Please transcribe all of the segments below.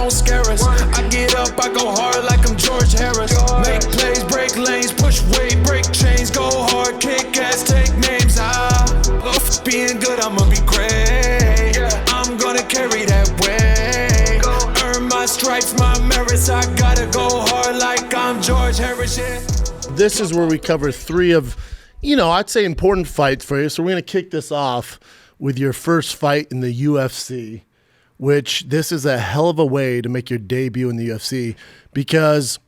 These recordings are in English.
don't scare us. I get up, I go hard like I'm George Harris. Make plays, break lanes, push weight, break chains, go hard, kick ass, take names. Being good, I'ma be great. I'm gonna carry that weight. Earn my stripes, my merits. I gotta go hard like I'm George Harris. Yeah. This is where we cover 3 of, I'd say important fights for you. So we're gonna kick this off with your first fight in the UFC, which this is a hell of a way to make your debut in the UFC, because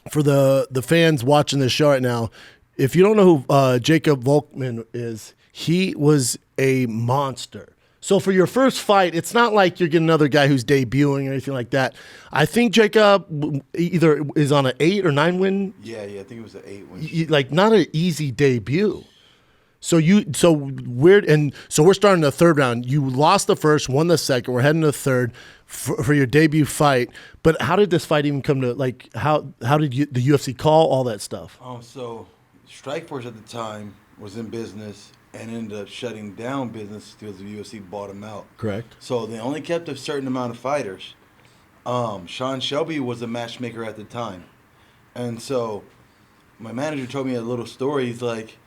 for the fans watching this show right now, if you don't know who Jacob Volkman is, he was a monster. So for your first fight, it's not like you're getting another guy who's debuting or anything like that. I think Jacob either is on an 8 or 9 win. Yeah, I think it was an 8 win. Like, not an easy debut. So we're starting the third round. You lost the first, won the second. We're heading to the third for your debut fight. But how did this fight even come to, like, how did the UFC call all that stuff? So Strikeforce at the time was in business and ended up shutting down business because the UFC bought him out. Correct. So they only kept a certain amount of fighters. Sean Shelby was a matchmaker at the time. And so my manager told me a little story. He's like,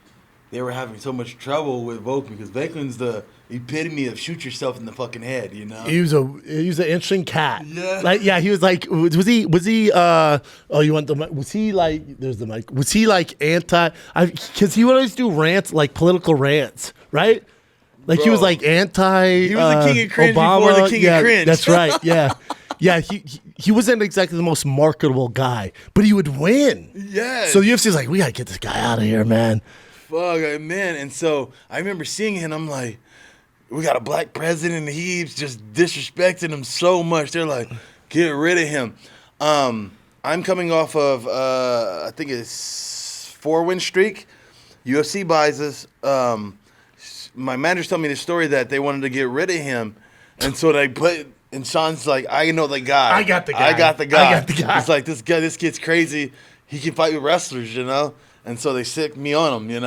they were having so much trouble with Volkman because Volkman's the epitome of shoot yourself in the fucking head, He was an interesting cat. Yeah. He was like, was he you want the mic? Was he like, there's the mic. Was he like because he would always do rants, like political rants, right? Like, he was like anti. He was the king of cringe Obama. before the king of cringe. That's right. Yeah. Yeah, he wasn't exactly the most marketable guy, but he would win. Yeah. So the UFC's like, we got to get this guy out of here, man. Fuck, man. And so I remember seeing him, I'm like, we got a black president, and he's just disrespecting him so much. They're like, get rid of him. I'm coming off of, I think it's 4-win streak. UFC buys us. My manager told me the story that they wanted to get rid of him. And so they put, and Sean's like, I know the guy. I got the guy. It's like, this kid's crazy. He can fight with wrestlers, And so they sick me on him,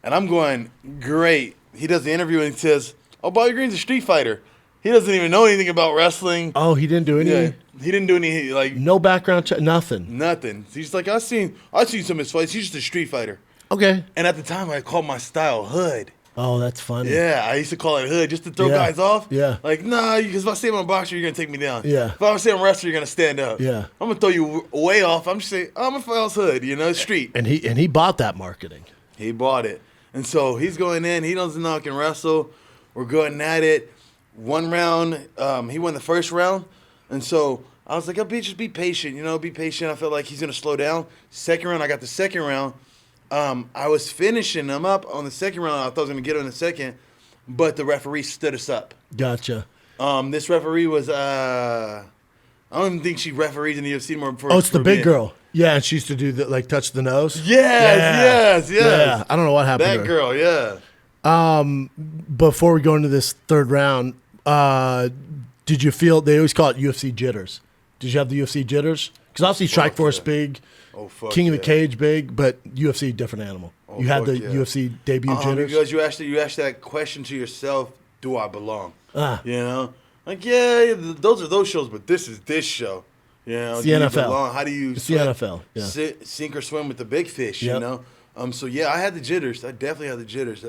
And I'm going, great. He does the interview and he says, oh, Bobby Green's a street fighter. He doesn't even know anything about wrestling. Oh, he didn't do anything? Yeah, he didn't do any, like... No background check, nothing? Nothing. He's like, I've seen some of his fights. He's just a street fighter. Okay. And at the time, I called my style hood. Oh, that's funny. Yeah, I used to call it hood just to throw guys off. Yeah. Like, nah, because if I say I'm a boxer, you're going to take me down. Yeah. If I say I'm a wrestler, you're going to stand up. Yeah. I'm going to throw you way off. I'm just saying, I'm a false hood, street. And he bought that marketing. He bought it. And so he's going in. He doesn't know I can wrestle. We're going at it. One round, he won the first round. And so I was like, just be patient, be patient. I felt like he's going to slow down. Second round, I got the second round. I was finishing him up on the second round. I thought I was going to get him in the second. But the referee stood us up. Gotcha. This referee was, I don't even think she refereed in the UFC anymore. It's the big girl. Yeah, and she used to do touch the nose. Yes. Yeah, I don't know what happened to her. That girl, yeah. Before we go into this third round, did you feel, they always call it UFC jitters. Did you have the UFC jitters? Because obviously Strikeforce big, King of the Cage big, but UFC different animal. You had the UFC debut jitters? Because you asked that question to yourself, do I belong? Like, yeah, those are those shows, but this is this show. It's the NFL. How do you the NFL. Yeah. Sink or swim with the big fish, So, yeah, I had the jitters. I definitely had the jitters.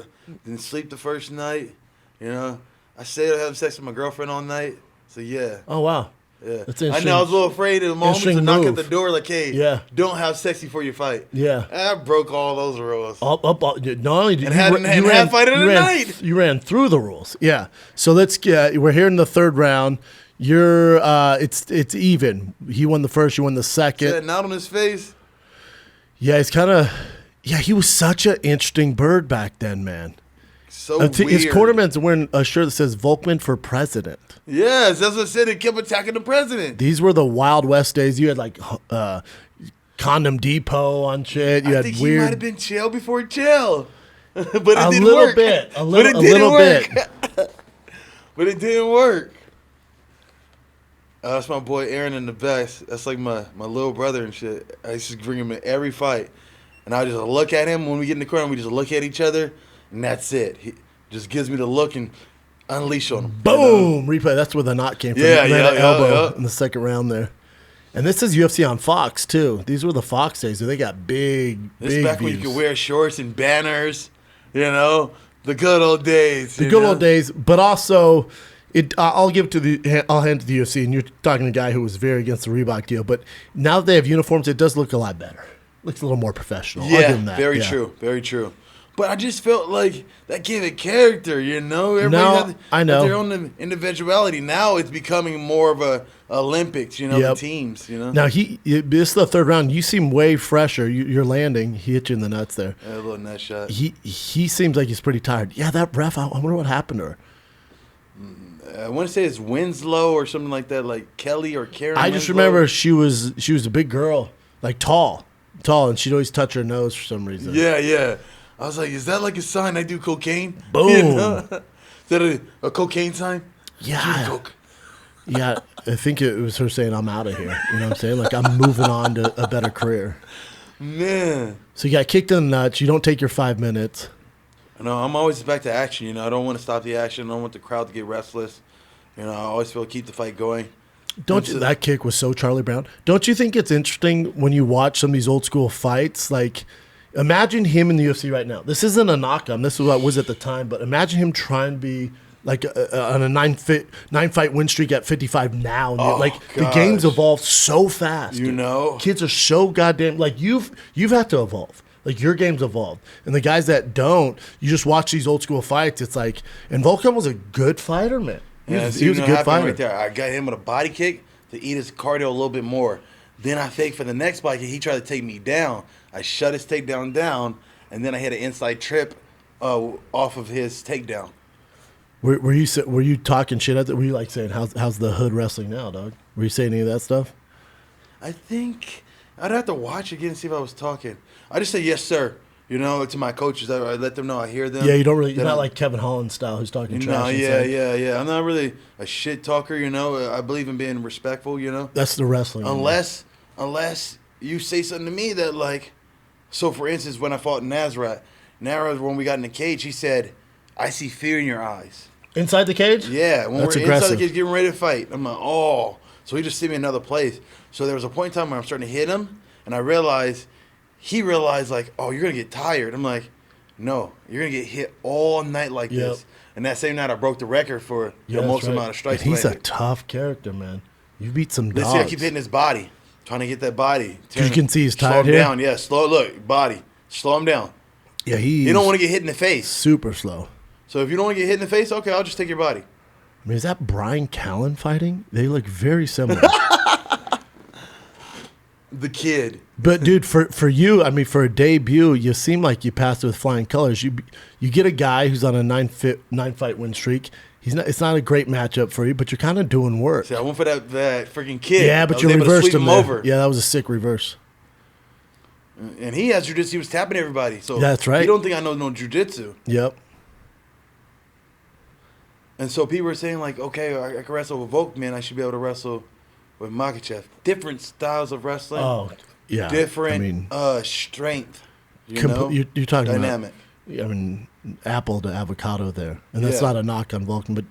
Didn't sleep the first night, I stayed having sex with my girlfriend all night. So, yeah. Oh, wow. Yeah. That's interesting. I know I was a little afraid of the moment to knock at the door like, hey, don't have sex before you fight. Yeah. I broke all those rules. Not only did you ran fight of the night. You ran through the rules. Yeah. So let's get, we're here in the third round. You're it's even. He won the first, you won the second. Is that knot on his face? Yeah, he's he was such an interesting bird back then, man. So weird. His cornerman's wearing a shirt that says Volkman for president. Yes, that's what I said. He kept attacking the president. These were the Wild West days. You had like Condom Depot on shit. You I had think weird. He might have been chill before chill, but it didn't little work. Bit, a but it little didn't work. bit. But it didn't work. That's my boy Aaron in the best. That's like my little brother and shit. I used to bring him in every fight, and I just look at him when we get in the corner. We just look at each other, and that's it. He just gives me the look, and unleash on him. Boom! Replay. That's where the knot came from. Yeah, He landed yeah, elbow yeah. in the second round there. And this is UFC on Fox, too. These were the Fox days. So they got big Back when you could wear shorts and banners, the good old days. The good old days, but also, I'll hand it to the UFC, and you're talking to a guy who was very against the Reebok deal, but now that they have uniforms, it does look a lot better. Looks a little more professional. I'll give Yeah, them that. very Yeah. true, very true. But I just felt like that gave it character, Everybody I had know. their own individuality. Now it's becoming more of a Olympics, the Yep. teams, Now, this is the third round. You seem way fresher. You're landing. He hit you in the nuts there. A little nut shot. He seems like he's pretty tired. Yeah, that ref, I wonder what happened to her. I want to say it's Winslow or something like that, like Kelly or Karen. I just Winslow. remember she was a big girl, like tall, and she'd always touch her nose for some reason. Yeah. I was like, is that like a sign I do cocaine? Boom. Is that a cocaine sign? Yeah. Do coke. Yeah, I think it was her saying, I'm out of here. You know what I'm saying? Like, I'm moving on to a better career. Man. So you got kicked in the nuts. You don't take your 5 minutes. No, I'm always back to action. I don't want to stop the action. I don't want the crowd to get restless. I always feel keep the fight going. That kick was so Charlie Brown. Don't you think it's interesting when you watch some of these old school fights? Like, imagine him in the UFC right now. This isn't a knock-on. This is what it was at the time. But imagine him trying to be like on a nine-fight win streak at 55 now. The game's evolved so fast. Kids are so goddamn you've had to evolve. Like, your game's evolved. And the guys that don't, you just watch these old school fights. It's like, and Volkman was a good fighter, man. He was a good fighter. Right there. I got him with a body kick to eat his cardio a little bit more. Then I faked for the next body kick. He tried to take me down. I shut his takedown down, and then I hit an inside trip off of his takedown. Were you talking shit at that? Were you like saying, how's the hood wrestling now, dog? Were you saying any of that stuff? I think I'd have to watch again and see if I was talking. I just say yes, sir. To my coaches, I let them know I hear them. Yeah, you don't really. You're not like Kevin Holland style, who's talking trash. No, yeah. I'm not really a shit talker. I believe in being respectful. That's the wrestling. Unless you say something to me that so for instance, when I fought Nazareth, when we got in the cage, he said, "I see fear in your eyes." Inside the cage? Yeah, when That's we're aggressive. inside the cage getting ready to fight, I'm like, oh. So he just sent me another place. So there was a point in time where I'm starting to hit him, and I realized. He realized, oh, you're going to get tired. I'm like, no, you're going to get hit all night like this. And that same night, I broke the record for the most amount of strikes. But he's a tough character, man. You beat some dogs. Let's see, I keep hitting his body, trying to get that body. You can see he's tired here. Slow him here? down, look, body. Slow him down. Yeah, You don't want to get hit in the face. Super slow. So if you don't want to get hit in the face, okay, I'll just take your body. I mean, is that Brian Callen fighting? They look very similar. The kid. But dude, for you, I mean, for a debut, you seem like you passed it with flying colors. You get a guy who's on a nine fight win streak. It's not a great matchup for you, but you're kind of doing work. See, I went for that freaking kid. Yeah, but you reversed him over. Yeah, that was a sick reverse. And he has jiu-jitsu. He was tapping everybody. So that's right. You don't think I know no jiu-jitsu. Yep. And so people were saying okay, I can wrestle with Volkman. I should be able to wrestle with Makhachev. Different styles of wrestling. Oh, yeah. Different strength. You're talking dynamic. About, I mean, apple to avocado there. And that's not a knock on Volkman, but,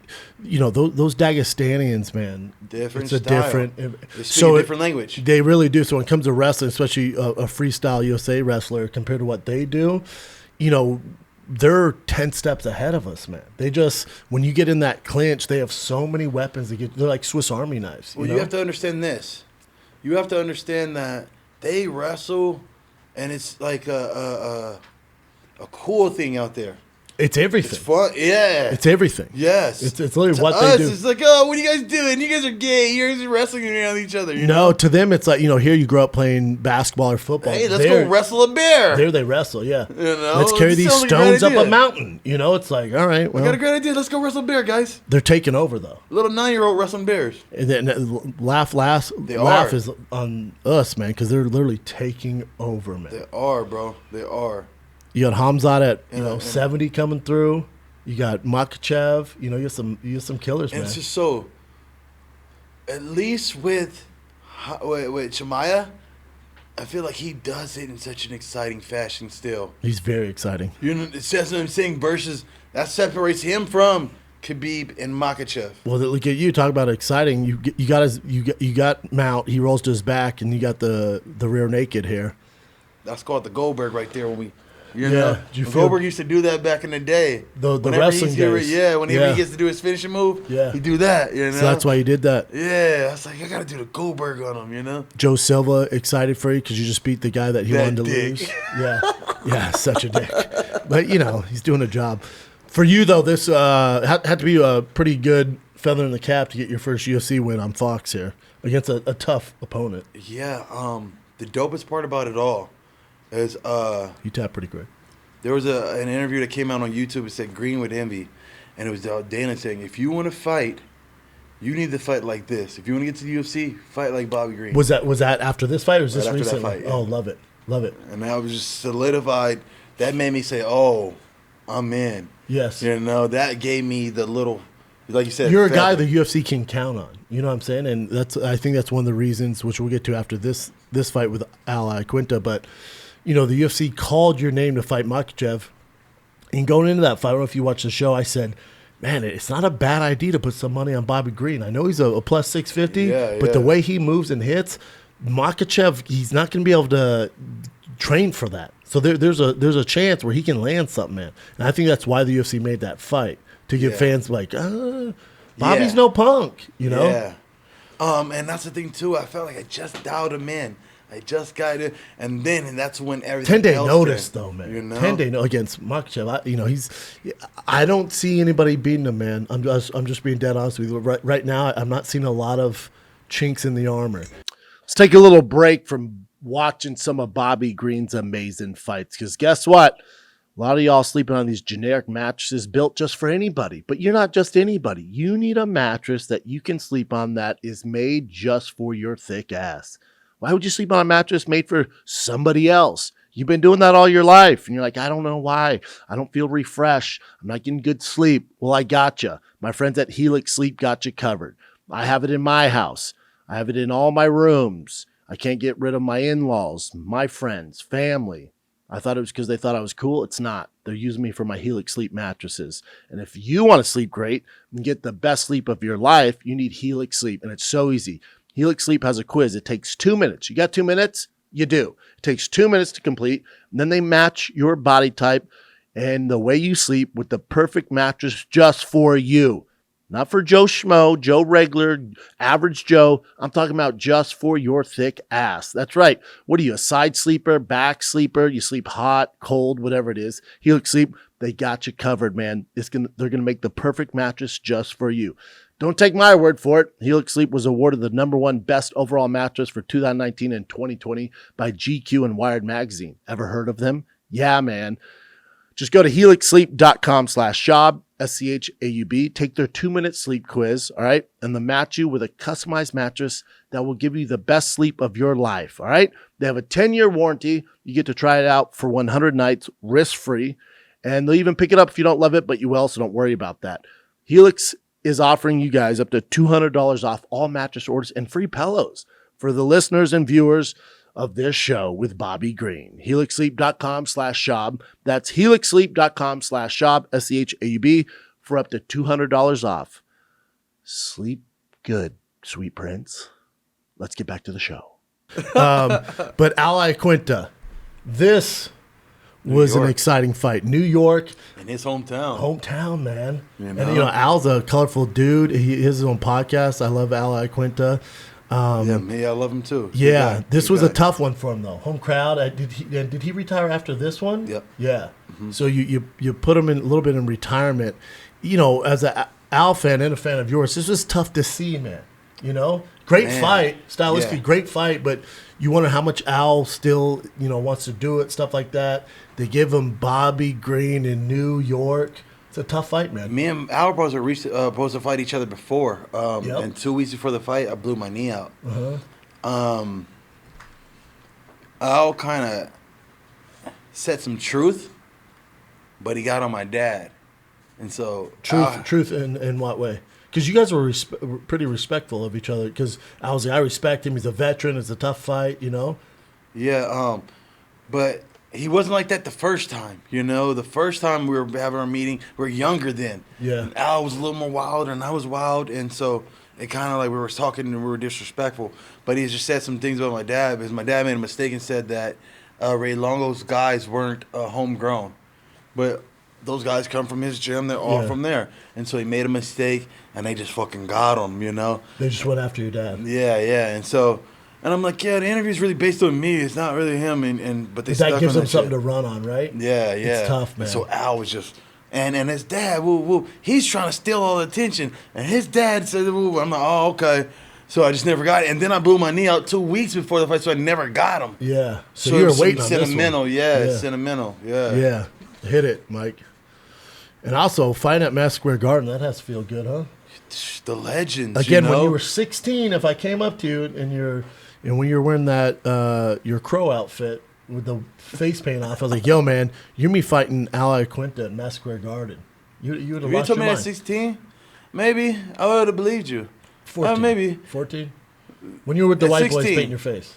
those Dagestanians, man. Different it's style. a different. They speak a different language. They really do. So when it comes to wrestling, especially a freestyle USA wrestler, compared to what they do, they're 10 steps ahead of us, man. They just, when you get in that clinch, they have so many weapons. They're like Swiss Army knives. You have to understand this. You have to understand that they wrestle, and it's like a cool thing out there. It's everything. It's fun. Yeah. It's everything. Yes. It's literally to what us, they do. It's like, oh, what are you guys doing? You guys are gay. You're just wrestling around each other. No, to them, it's like, here you grow up playing basketball or football. Hey, let's go wrestle a bear. There they wrestle, yeah. Let's carry these stones up a mountain. It's like, all right, well. I got a great idea. Let's go wrestle a bear, guys. They're taking over, though. Little 9-year-old wrestling bears. And then laugh is on us, man, because they're literally taking over, man. They are, bro. They are. You got Hamzat at 70 coming through. You got Makhachev. You have some killers, man. And it's just so. At least with Shemaya, I feel like he does it in such an exciting fashion still. He's very exciting. It's just what I'm saying versus that separates him from Khabib and Makhachev. Well, look at you. Talk about exciting. You got Mount. He rolls to his back, and you got the rear naked here. That's called the Goldberg right there. When Goldberg used to do that back in the day. The wrestling days. Whenever he gets to do his finishing move, he do that. You know, so that's why you did that. Yeah, I was like, I gotta do the Goldberg on him. You know, Joe Silva excited for you because you just beat the guy that he wanted to lose. Yeah, such a dick. But he's doing a job. For you though, this had to be a pretty good feather in the cap to get your first UFC win on Fox here against a tough opponent. Yeah. The dopest part about it all is you tapped pretty quick. There was an interview that came out on YouTube. It said Green with Envy, and it was Dana saying, if you want to fight, you need to fight like this. If you want to get to the UFC, fight like Bobby Green. Was that after this fight or was this after recently? That fight, yeah. Oh, love it. And that was just solidified. That made me say, oh, I'm in. Yes. That gave me the little, like you said. You're a guy the UFC can count on. You know what I'm saying? And I think that's one of the reasons, which we'll get to after this fight with Iaquinta. But, the UFC called your name to fight Makhachev. And going into that fight, I don't know if you watched the show, I said, man, it's not a bad idea to put some money on Bobby Green. I know he's a plus 650, but the way he moves and hits, Makhachev, he's not going to be able to train for that. So there's a chance where he can land something, man. And I think that's why the UFC made that fight, to get fans like, Bobby's no punk, Yeah. And that's the thing, too. I felt like I just dialed him in. I just got it. And that's when everything 10-day else notice, though, man. 10-day against Makhachev. I don't see anybody beating him, man. I'm just being dead honest with you. Right now, I'm not seeing a lot of chinks in the armor. Let's take a little break from watching some of Bobby Green's amazing fights, because guess what? A lot of y'all sleeping on these generic mattresses built just for anybody, but you're not just anybody. You need a mattress that you can sleep on that is made just for your thick ass. Why would you sleep on a mattress made for somebody else? You've been doing that all your life, and you're like, I don't know why. I don't feel refreshed. I'm not getting good sleep. Well, I got you. My friends at Thiccc Sleep got you covered. I have it in my house. I have it in all my rooms. I can't get rid of my in-laws, my friends, family. I thought it was because they thought I was cool. It's not. They're using me for my Thiccc Sleep mattresses. And if you want to sleep great and get the best sleep of your life, you need Thiccc Sleep. And it's so easy. Thiccc Sleep has a quiz. It takes 2 minutes. You got 2 minutes? You do. It takes 2 minutes to complete. And then they match your body type and the way you sleep with the perfect mattress just for you. Not for Joe Schmo, Joe Regular, average Joe. I'm talking about just for your thick ass. That's right. What are you, a side sleeper, back sleeper? You sleep hot, cold, whatever it is. Thiccc Sleep, they got you covered, man. They're going to make the perfect mattress just for you. Don't take my word for it. Thiccc Sleep was awarded the #1 best overall mattress for 2019 and 2020 by GQ and Wired Magazine. Ever heard of them? Yeah, man. Just go to helixsleep.com/Schaub, SCHAUB. Take their 2-minute sleep quiz, all right? And they'll match you with a customized mattress that will give you the best sleep of your life, all right? They have a 10-year warranty. You get to try it out for 100 nights, risk-free. And they'll even pick it up if you don't love it, but you will, so don't worry about that. Helix is offering you guys up to $200 off all mattress orders and free pillows for the listeners and viewers of this show with Bobby Green. helixsleep.com/Schaub. That's helixsleep.com/Schaub, SCHAUB, for up to $200 off. Sleep good, sweet prince. Let's get back to the show. But Iaquinta, this was an exciting fight. New York. In his hometown. Hometown, man. And, Al's a colorful dude. He has his own podcast. I love Al Iaquinta. I love him too. Yeah, this was a tough one for him though. Home crowd. Did he retire after this one? Yep. Yeah. Mm-hmm. So you put him in a little bit in retirement. As an Al fan and a fan of yours, this was tough to see, man. Great fight, stylistically great fight, but you wonder how much Al still wants to do it, stuff like that. They give him Bobby Green in New York. It's a tough fight, man. Me and Al were supposed to fight each other before. And 2 weeks before the fight, I blew my knee out. Al kind of said some truth, but he got on my dad. And so... Truth in what way? Because you guys were pretty respectful of each other. Because I respect him. He's a veteran. It's a tough fight, Yeah, but he wasn't like that the first time. You know, the first time we were having our meeting, we were younger then. Yeah. And Al was a little more wild, and I was wild, and so it kind of like we were talking and we were disrespectful. But he just said some things about my dad because my dad made a mistake and said that Ray Longo's guys weren't homegrown, but those guys come from his gym. They're all from there, and so he made a mistake, and they just fucking got him. You know. They just went after your dad. Yeah, and so. And I'm like, yeah, the interview's really based on me. It's not really him. But they stuck that gives on them that something shit. to run on, right? Yeah. It's tough, man. And so Al was just, and his dad, he's trying to steal all the attention. And his dad said, woo. I'm like, oh, okay. So I just never got it. And then I blew my knee out 2 weeks before the fight, so I never got him. Yeah. So you were waiting on sentimental, this one. yeah, sentimental, yeah. Yeah. Hit it, Mike. And also, fighting at Madison Square Garden, that has to feel good, huh? The legends, Again, you know? when you were 16, if I came up to you and when you were wearing that your crow outfit with the face paint off, I was like, "Yo, man, you're me fighting Iaquinta at Madison Square Garden." You would have If you lost told your me mind. at 16, maybe I would have believed you. 14. Maybe 14. When you were with the At white boys 16. painting your face.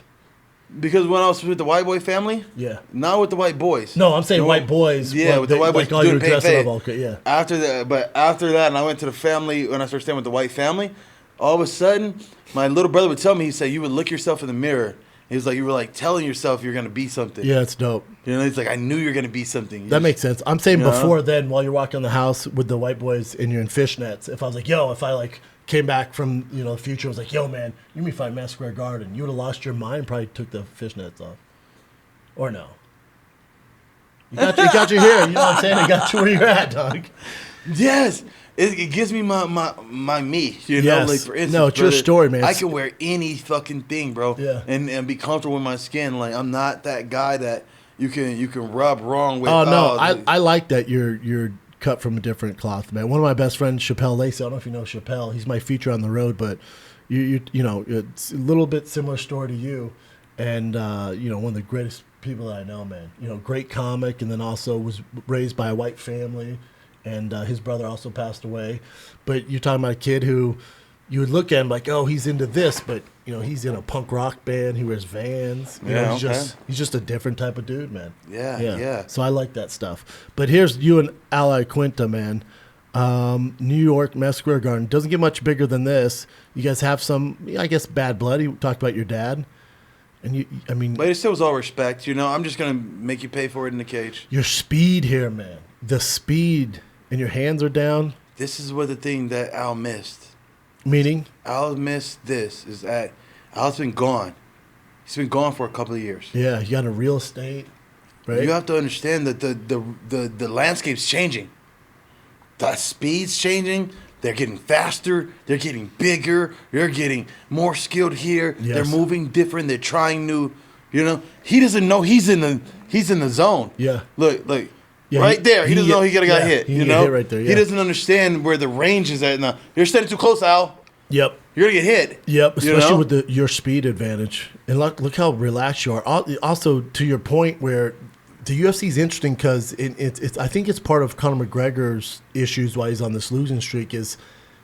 Because when I was with the white boy family, Yeah. not with the white boys. No, I'm saying No, white boys. Yeah, with the white boys like all you were doing dressing paint up. Okay, yeah. After that, and I went to the family when I started staying with the white family. All of a sudden, my little brother would tell me, he said, you would look yourself in the mirror. He was like, you were like telling yourself you're gonna be something. Yeah, it's dope. You know, he's like, I knew you're gonna be something. That makes sense. I'm saying You know? before then, while you're walking in the house with the white boys and you're in fishnets, if I was like, yo, if I like came back from the future, I was like, yo, man, you me fight Madison Square Garden, you would have lost your mind, probably took the fishnets off, or no? You got you here. You know what I'm saying? It got you where you're at, dog. Yes. It gives me my me, you know. Yes. Like for instance, No, it's your story, man. I can wear any fucking thing, bro. Yeah. And be comfortable with my skin. Like I'm not that guy that you can rub wrong with. Oh no, I like that you're cut from a different cloth, man. One of my best friends, Chappelle Lacey. I don't know if you know Chappelle. He's my feature on the road, but you know, it's a little bit similar story to you, and one of the greatest people that I know, man. You know, great comic, and then also was raised by a white family. And his brother also passed away. But you're talking about a kid who you would look at him like, oh, he's into this, but he's in a punk rock band. He wears Vans. He's just a different type of dude, man. Yeah. So I like that stuff. But here's you and Iaquinta, man. New York, Madison Square Garden. Doesn't get much bigger than this. You guys have some, I guess, bad blood. You talked about your dad. And but it still was all respect. I'm just gonna make you pay for it in the cage. Your speed here, man. The speed. And your hands are down? This is what the thing that Al missed. Meaning? Al missed this, is that Al's been gone. He's been gone for a couple of years. Yeah, you got a real estate, right? You have to understand that the landscape's changing. The speed's changing. They're getting faster. They're getting bigger. They're getting more skilled here. Yes. They're moving different. They're trying new, He doesn't know he's in the zone. Yeah. Look. Yeah, right there. He doesn't know he got hit. He got hit right there, yeah. He doesn't understand where the range is at now. You're standing too close, Al. Yep. You're going to get hit. Yep, especially with your speed advantage. And look how relaxed you are. Also, to your point where the UFC is interesting because it's I think it's part of Conor McGregor's issues why he's on this losing streak is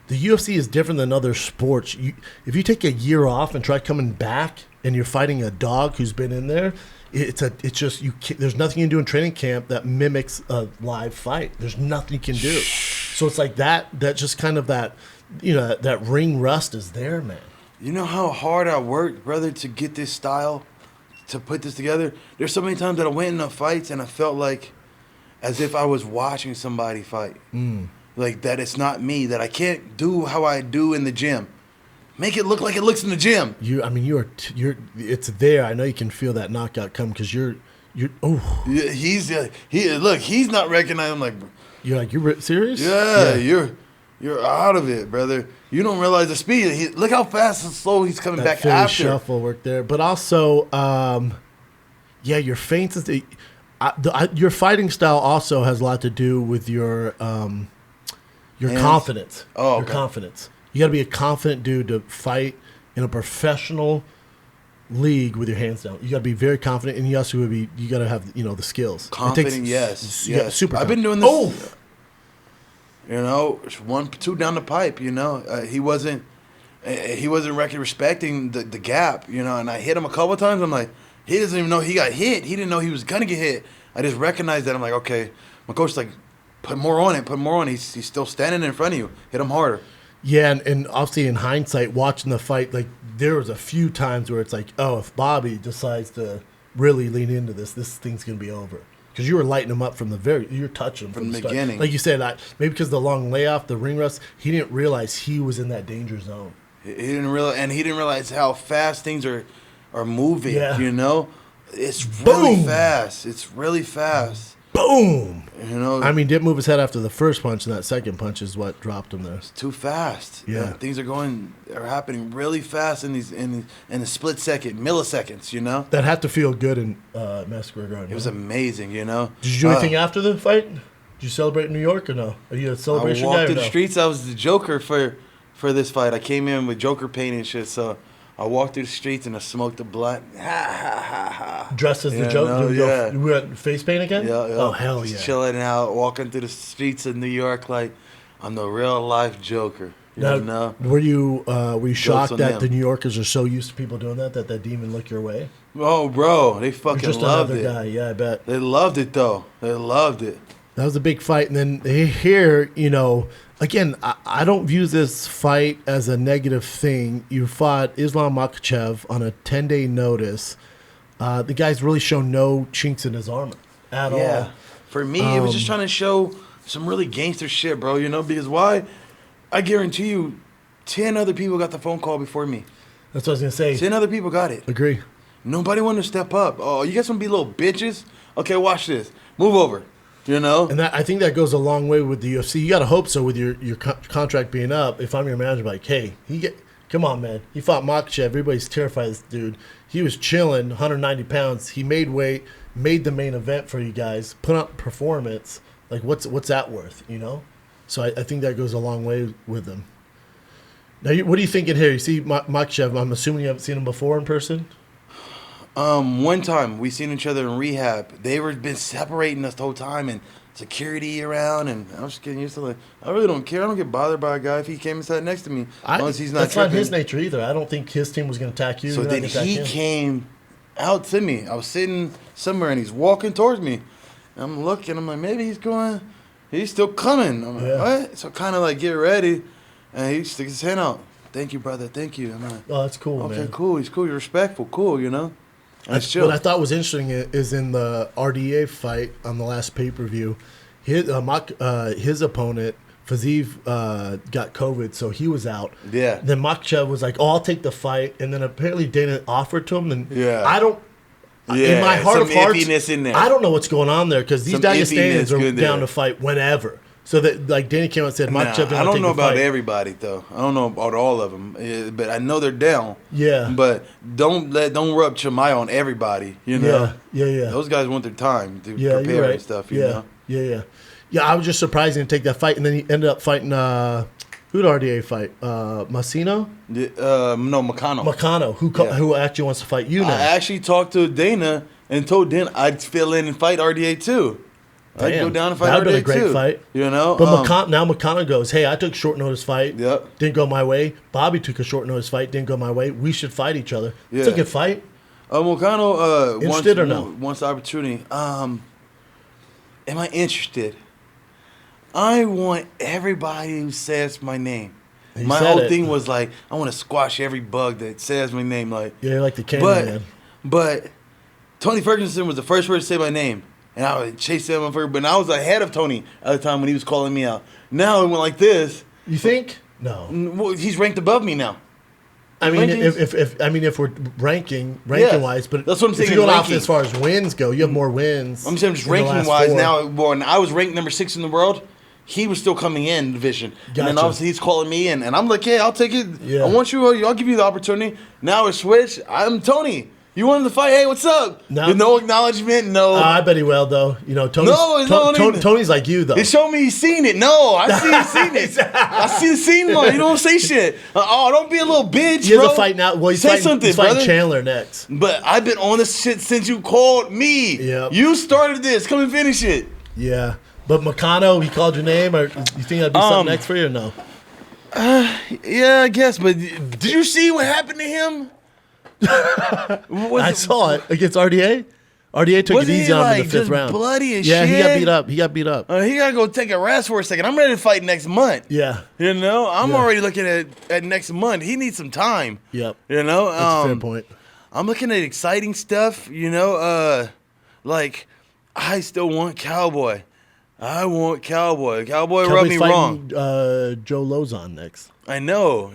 the UFC is different than other sports. If you take a year off and try coming back and you're fighting a dog who's been in there, it's just there's nothing you can do in training camp that mimics a live fight. There's nothing you can do. So it's like that just kind of that that ring rust is there, man. You know how hard I worked, brother, to get this style, to put this together? There's so many times that I went into fights and I felt like as if I was watching somebody fight. Like that it's not me, that I can't do how I do in the gym. Make it look like it looks in the gym. It's there. I know you can feel that knockout come because you're. Oh. Yeah, he's not recognizing. I'm like, you're serious? Yeah, you're out of it, brother. You don't realize the speed. Look how fast and slow he's coming back Philly after. Shuffle work there, but also, your feints. Your fighting style also has a lot to do with your confidence. Oh, okay. Your confidence. You got to be a confident dude to fight in a professional league with your hands down. You got to be very confident, and you also you got to have the skills. Confident, yes. Super. I've been doing this. Oh, 1, 2 down the pipe. He wasn't respecting the gap. And I hit him a couple of times. I'm like, He doesn't even know he got hit. He didn't know he was gonna get hit. I just recognized that. I'm like, okay. My coach's like, put more on it. He's still standing in front of you. Hit him harder. Yeah, and obviously in hindsight, watching the fight, like there was a few times where it's like, oh, if Bobby decides to really lean into this thing's gonna be over. Because you were lighting him up from you're touching him from the start. beginning. Like you said, maybe because the long layoff, the ring rust, he didn't realize he was in that danger zone. He didn't realize how fast things are moving. Yeah. You know, it's really fast. It's really fast. Boom. You know, I mean, didn't move his head after the first punch, and that second punch is what dropped him there. It's too fast. Yeah, things are happening really fast in a split second, milliseconds. You know, that had to feel good in Madison Square Garden. It was amazing. You know. Did you do anything after the fight? Did you celebrate in New York or no? Are you a celebration guy? I walked through the streets. I was the Joker for this fight. I came in with Joker paint and shit. So I walked through the streets and I smoked a blunt. Ha ha ha ha. Dressed as the Joker? Yeah. You were at face paint again? Yeah. Oh, hell yeah. Just chilling out, walking through the streets of New York like I'm the real life Joker. You know? Were you shocked that them. the New Yorkers are so used to people doing that didn't even look your way? Oh, bro. They fucking just loved another it. guy. Yeah, I bet. They loved it, though. They loved it. That was a big fight. And then here, you know, again, I don't view this fight as a negative thing. You fought Islam Makhachev on a 10-day notice. The guy's really shown no chinks in his armor at all. Yeah. For me, it was just trying to show some really gangster shit, bro, you know, because why? I guarantee you 10 other people got the phone call before me. That's what I was going to say. 10 other people got it. Agree. Nobody wanted to step up. Oh, you guys want to be little bitches? Okay, watch this. Move over. You know? And I think that goes a long way with the UFC. You got to hope so with your contract being up. If I'm your manager, like, hey, come on, man. He fought Makhachev. Everybody's terrified of this dude. He was chilling, 190 pounds. He made weight, made the main event for you guys, put up performance. Like, what's that worth, you know? So I think that goes a long way with him. Now, what are you thinking here? You see Makhachev, I'm assuming you haven't seen him before in person? One time we seen each other in rehab. They were been separating us the whole time and security around, and I was just getting used to like I really don't care. I don't get bothered by a guy if he came and sat next to me. As long as he's not that's tripping. not his nature either. I don't think his team was going to attack you. So then he came out to me. I was sitting somewhere and he's walking towards me. And I'm looking. I'm like, maybe he's still coming. I'm like, what? So kind of like get ready, and he sticks his hand out. Thank you, brother. Thank you. I'm like, oh, that's cool, okay, man. Okay, cool. He's cool. You're respectful. Cool, you know. What I thought was interesting is in the RDA fight on the last pay-per-view, his opponent, Fiziev, got COVID, so he was out. Yeah. Then Makhachev was like, oh, I'll take the fight. And then apparently Dana offered to him. And yeah. I don't, in my heart of hearts, in there. I don't know what's going on there because these Dagestanians are down to fight whenever. So that like Danny came out and said, Makhachev, I don't know about everybody though. I don't know about all of them, but I know they're down. Yeah. But don't rub Chimay on everybody. You know. Yeah. Those guys want their time to prepare and stuff. You know. Yeah. I was just surprised he didn't take that fight, and then he ended up fighting. Who did RDA fight? Massino? No, Makano. Makano, who actually wants to fight you now. I actually talked to Dana and told Dana I'd fill in and fight RDA too. I'd go down and fight That'd RDA been a great fight. You know? But Makano goes, hey, I took a short notice fight. Yep. Didn't go my way. Bobby took a short notice fight. Didn't go my way. We should fight each other. Yeah. It's a good fight. Makano interested or no? wants the opportunity. Am I interested? I want everybody who says my name. My whole thing was like, I want to squash every bug that says my name. Like, yeah, like the Candyman. But Tony Ferguson was the first person to say my name. And I would chase him first, but I was ahead of Tony at the time when he was calling me out. Now it went like this. You think? No. Well, he's ranked above me now. I mean, if we're ranking wise, but that's what I'm saying. If you go off as far as wins go, you have more wins. I'm saying just ranking wise now. When I was ranked number 6 in the world, he was still coming in division, Gotcha. and then obviously he's calling me in, and I'm like, yeah, I'll take it. Yeah. I want you. I'll give you the opportunity. Now it's switch. I'm Tony. You wanted to fight? Hey, what's up? No. With no acknowledgement, no. I bet he will, though. You know, Tony's like you, though. They showed me he's seen it. No, I see he's seen it. I see the scene, man. You don't say shit. Don't be a little bitch, he has bro. a fight now. Well, he's fighting Chandler next. But I've been on this shit since you called me. Yep. You started this. Come and finish it. Yeah. But Makano, he called your name, or you think that'd be something next for you, or no? Yeah, I guess. But did you see what happened to him? I saw it against RDA. RDA took it easy on him in the 5th round. Bloody as yeah, shit. he got beat up. He got beat up. He gotta go take a rest for a second. I'm ready to fight next month. Yeah. You know, I'm Yeah. already looking at next month. He needs some time. Yep. You know, That's a fair point. I'm looking at exciting stuff. You know, like I still want Cowboy. I want Cowboy. Cowboy rubbed me wrong. Joe Lozon next. I know.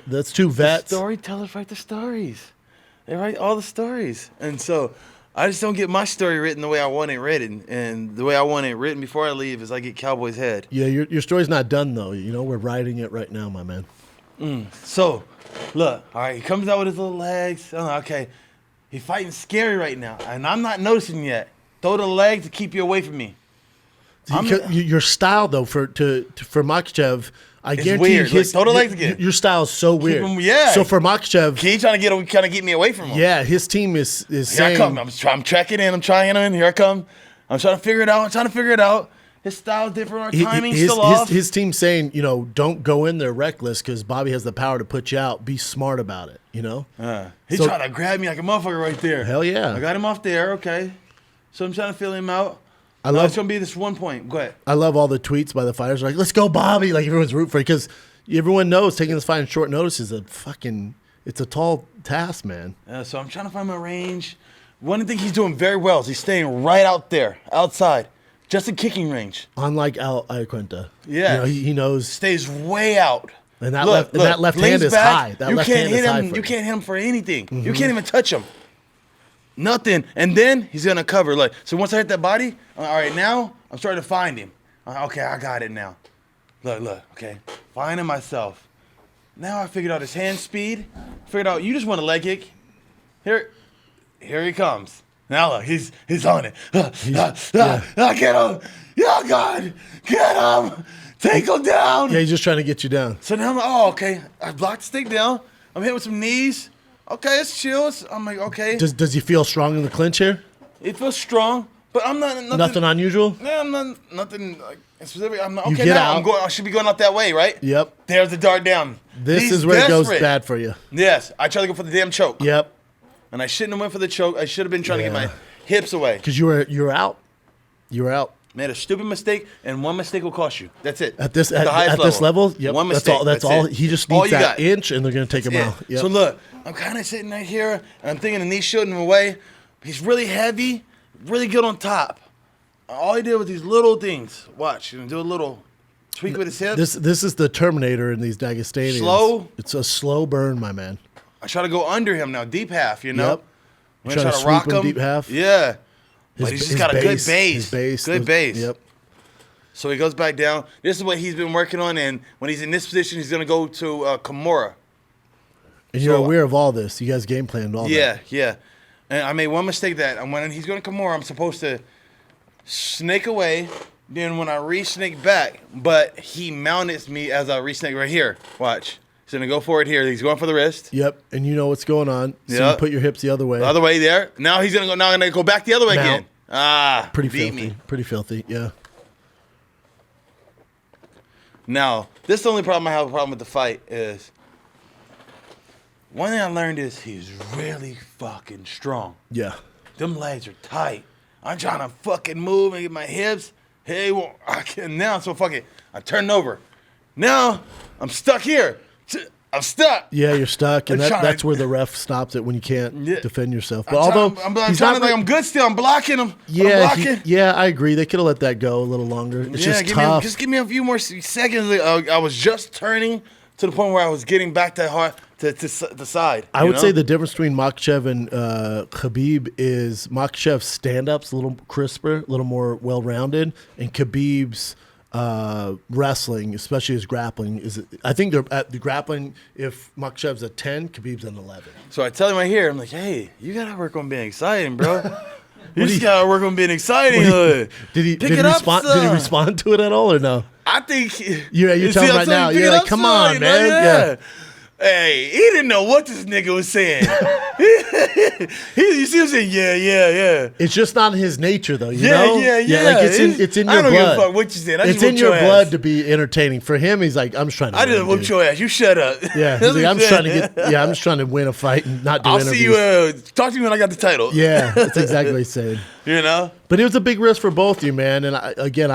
That's two vets. Storytellers write the stories. They write all the stories, and so I just don't get my story written the way I want it written. And the way I want it written before I leave is I get Cowboy's head. Yeah, your story's not done though. You know, we're writing it right now, my man. So, look, all right, he comes out with his little legs. Oh, okay, he's fighting scary right now, and I'm not noticing yet. Throw the leg to keep you away from me. Your style though for Makhachev, I guarantee weird. his Look, throw the legs again. Your style is so weird. Yeah. So for Makhachev, He's trying to get me away from him. yeah, his team is Here saying. I come. I'm tracking in. I'm trying in. Here I come. I'm trying to figure it out. His style's different. Our timing's still off. His team's saying, you know, don't go in there reckless because Bobby has the power to put you out. Be smart about it, you know? He's trying to grab me like a motherfucker right there. Hell yeah. I got him off there. Okay. So I'm trying to feel him out. I love it's going to be this one point. Go ahead. I love all the tweets by the fighters like, let's go, Bobby. Like everyone's rooting for it because everyone knows taking this fight in short notice is it's a tall task, man. So I'm trying to find my range. One thing he's doing very well is he's staying right out there, outside, just in kicking range. Unlike Iaquinta. Yeah. You know, he knows. Stays way out. And that left hand is high. That left hand is high. You can't hit him for anything. Mm-hmm. You can't even touch him. Nothing. And then he's going to cover. Look, so once I hit that body, all right, now I'm starting to find him. Okay, I got it now. Look, okay. Finding myself. Now I figured out his hand speed. Figured out you just want a leg kick. Here he comes. Now look, he's on it. Get him. Oh, God. Get him. Take him down. Yeah, he's just trying to get you down. So now I'm like, oh, okay. I blocked the stick down. I'm hitting with some knees. Okay, it's chill. I'm like, okay. Does he feel strong in the clinch here? It feels strong, but I'm not Nothing unusual? Yeah, I'm not nothing like specific. I'm not, You okay get now. out. I should be going out that way, right? Yep. There's the dart down. This is where it goes bad for you. Yes, I tried to go for the damn choke. Yep. And I shouldn't have went for the choke. I should have been trying to get my hips away. Because you were out. You were out. Made a stupid mistake, and one mistake will cost you. That's it. At this highest level, yep. One mistake. That's all. It. He just All needs you that got. inch, and they're going to take him out. Yep. So look, I'm kind of sitting right here, and I'm thinking the knee shooting him away. He's really heavy, really good on top. All he did was these little things. Watch, you know, do a little tweak with his hip. This is the Terminator in these Dagestanians. Slow. It's a slow burn, my man. I try to go under him now, deep half, you know? Yep. I'm Try try to to rock sweep him him. deep half. Yeah. But he's His just got a good base, base. his base. Good base. Yep. So he goes back down. This is what he's been working on, and when he's in this position, he's going to go to Kimura. And you're aware of all this. You guys game planned all that. Yeah. And I made one mistake that when he's going to Kimura, I'm supposed to snake away. Then when I re-snake back, but he mounted me as I re-snake right here. Watch. He's going to go for it here. He's going for the wrist. Yep. And you know what's going on. So Yep. you put your hips the other way. The other way there. Now he's going to go. Now I'm going to go back the other way Now. again. Pretty beat filthy. me. Pretty filthy. Yeah. Now, this is the only problem I have a problem with the fight is one thing I learned is he's really fucking strong. Yeah. Them legs are tight. I'm trying to fucking move and get my hips. Hey, well, I can now, so fuck it. I turned over. Now, I'm stuck here. I'm stuck. Yeah, you're stuck, and I'm trying- that's where the ref stops it when you can't defend yourself. But I'm trying to think I'm good still. I'm blocking him. Yeah, I'm blocking. yeah, I agree. They could have let that go a little longer. It's just tough. Just give me a few more seconds. I was just turning to the point where I was getting back to the side. I would say the difference between Makhachev and Khabib is Makhachev's stand-up's a little crisper, a little more well-rounded, and Khabib's wrestling, especially his grappling, is. I think they're at the grappling. If Makhachev's a 10, Khabib's an 11. So I tell him right here, I'm like, hey, you gotta work on being exciting, bro. You just gotta work on being exciting. Did he respond to it at all or no? I think You're telling him right now. You're like, come on, man. Yeah. Hey, he didn't know what this nigga was saying. You see him saying, yeah. It's just not his nature, though. You know? Yeah. Like it's in your I don't blood. give a fuck what you said. It's in your blood to be entertaining. For him, he's like, I'm just trying to. I just whooped your ass. You shut up. Yeah, he's like, I'm just trying to win a fight and not do interviews. I'll see you. Talk to me when I got the title. Yeah, that's exactly what he's saying. You know? But it was a big risk for both of you, man. And I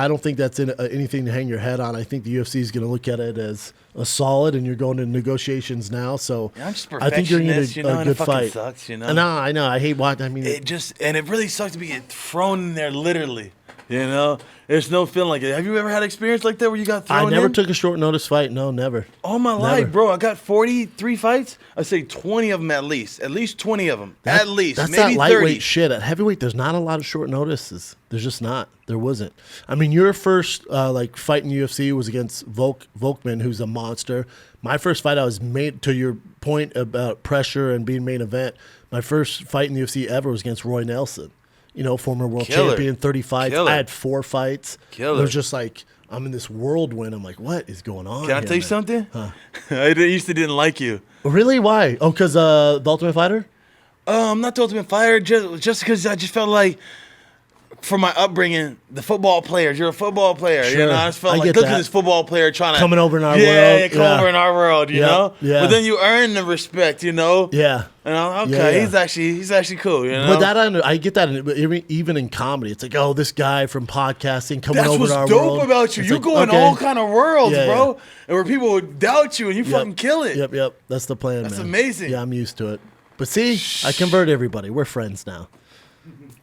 don't think that's anything to hang your head on. I think the UFC is going to look at it as a solid, and you're going to negotiations now. So I'm just I think you're going to get a and good it fucking fight. sucks, you know? I know. I hate watching. I mean, it really sucks to be thrown in there, literally. You know, there's no feeling like it. Have you ever had an experience like that where you got thrown in? I never took a short notice fight. No, never. All my life, bro. I got 43 fights. I say 20 of them at least 20 of them, at least. That's maybe that lightweight 30. shit. At heavyweight, there's not a lot of short notices. There's just not. There wasn't. I mean, your first fight in UFC was against Volkman, who's a monster. My first fight, I was made, to your point about pressure and being main event, my first fight in the UFC ever was against Roy Nelson. You know, former world champion, 30 fights. I had 4 fights. It was just like, I'm in this whirlwind. I'm like, what is going on? Can I tell you something? Huh. I used to didn't like you. Really? Why? Oh, because the Ultimate Fighter? I'm not the Ultimate Fighter, just because I just felt like, for my upbringing, the football players, you're a football player. Sure. You know, I just felt like, look at this football player trying to coming over in our world. Yeah, come over in our world, you know? Yeah. But then you earn the respect, you know? Yeah. And I'm okay, he's actually cool, you know? But I get that even in comedy. It's like, oh, this guy from podcasting coming over to our world. That's what's dope about you. It's You like, go in all kind of worlds, bro. Yeah. And where people would doubt you and you fucking kill it. Yep. That's the plan, That's man. amazing. Yeah, I'm used to it. But see, I convert everybody. We're friends now.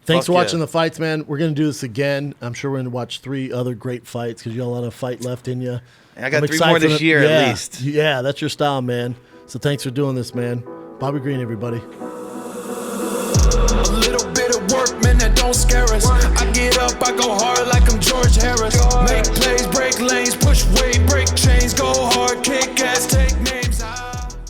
Thanks for watching the fights, man. We're going to do this again. I'm sure we're going to watch 3 other great fights because you got a lot of fight left in you. And I got 3 more this year at least. Yeah, that's your style, man. So thanks for doing this, man. Bobby Green, everybody. A little bit of work, man, that don't scare us. I get up, I go hard like I'm George Harris. Make plays, break lanes, push weight, break chains, go hard.